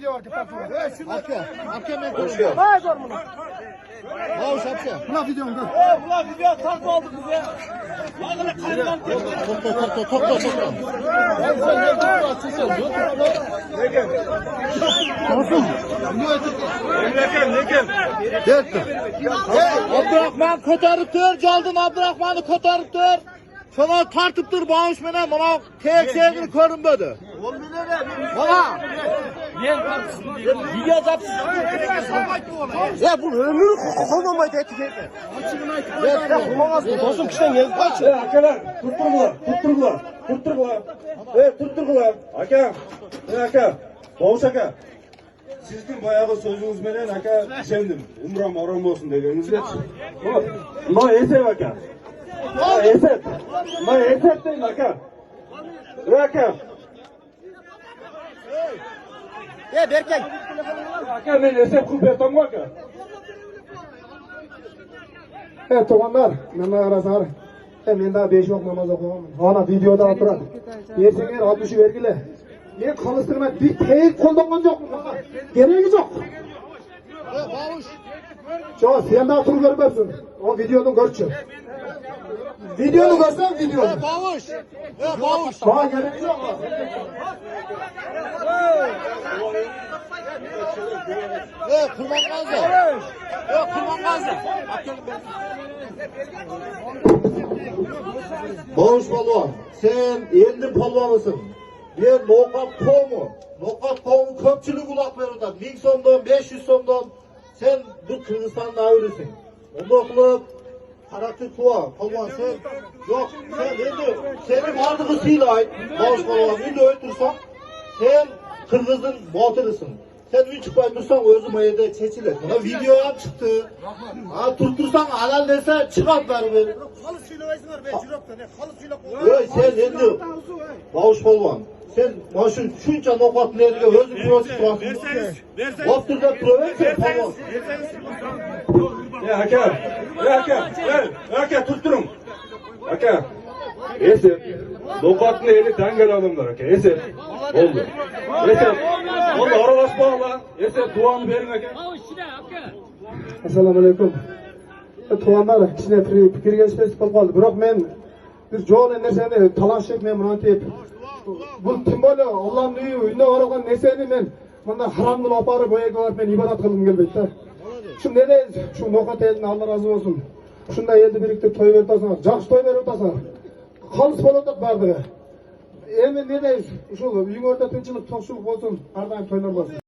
video var dikkat sonra. Hakem konuşuyor. Vay zor bunu. Bavuş hakem. Buna video mu? Ulan video takma aldık bize. Topla. Abdurrahman ko'tarib tur, Jaldin Abdurrahmanni ko'tarib tur. Sana tartib tur, Bavuş menen mana tek-tegini ko'rinmadi. Mana video zapsiz. Ya bu ömür ko'rmaydi etiketni. Dostum kişiden geldi kaç. Akalar, tutturgular. Tutturgular. Aka, Bavuş aka. Sizin bayağı sözünüz menen aka işendim. Umram aram olsun degenizde. Ma esep aka. Ma esep deyin aka. Aka. Berkay. Aka men esep kubetam aka. Evet toğanlar, men arasar. Men daha 5 vaqt namoz o'qiyman. Ana videoda o'tiradi. Ersingar 60'ı vergile. Men qilishtirma bir teyit qo'llangan yo'qman. Keragi yo'q. Bavuş. Yo, sen daha turib ko'ribsan. O videoni ko'rchi. Videoni ko'rsam videoni. Bavuş. Bavuş. Bana keragi yo'q. Kurbanmazlar. Yok kurbanmazlar. Bavuş polvon, sen endi polvonusың. Ben nokat komu. Nokat komu köpçülük ulaq berdi. 1000 so'mdan, 500 so'mdan sen bu Kırgızstan'da öyrüsün. Onda qilib qaraqchi tuva, polvon sen yok, sen endi seni bardığı siylay. Bavuş polvon, endi o'ytursan, sen Kırgız'ın botyrisin. Sen üç çıkmay dursan özüm o yerde çeçilir. Buna video yap çıktı. Ha tuttursan halal dese çıkart ver. Halı söylemeysizler be Jirok'ta ne? Halı söyle. Yok sen endi Bavuş polvon. Sen maşın şunca nokatlarga özüm prosesini turasın. Bopturda turaversen polvon. Aka tutturun. Aka. Esep. Nokatını eli dengel alımlar aka. Esep. Oldu. Esep. Oldu aralaşma lan. Esep duanı verin aka. Assalomu alaykum. To'g'anlar, kichkina fikrga chiqish qilib qoldi. Biroq men bir jo'na narsani talashib men buni aytib. Bu kim bo'la Allohning uyida o'ragan narsani men bunda haromni olib borib boyaga olib men ibodat qildim kelmaydi. Shunday shu noqat elni Alloh rozi bo'lsin. Shunday elni biriktirib to'y berib tursan, yaxshi to'y berib tursan. Xolis bo'ladi bardig'i. Endi ne deyiz? Shu uying o'rta tinchlik, to'qchilik bo'lsin, har doim to'ylar bo'lsin.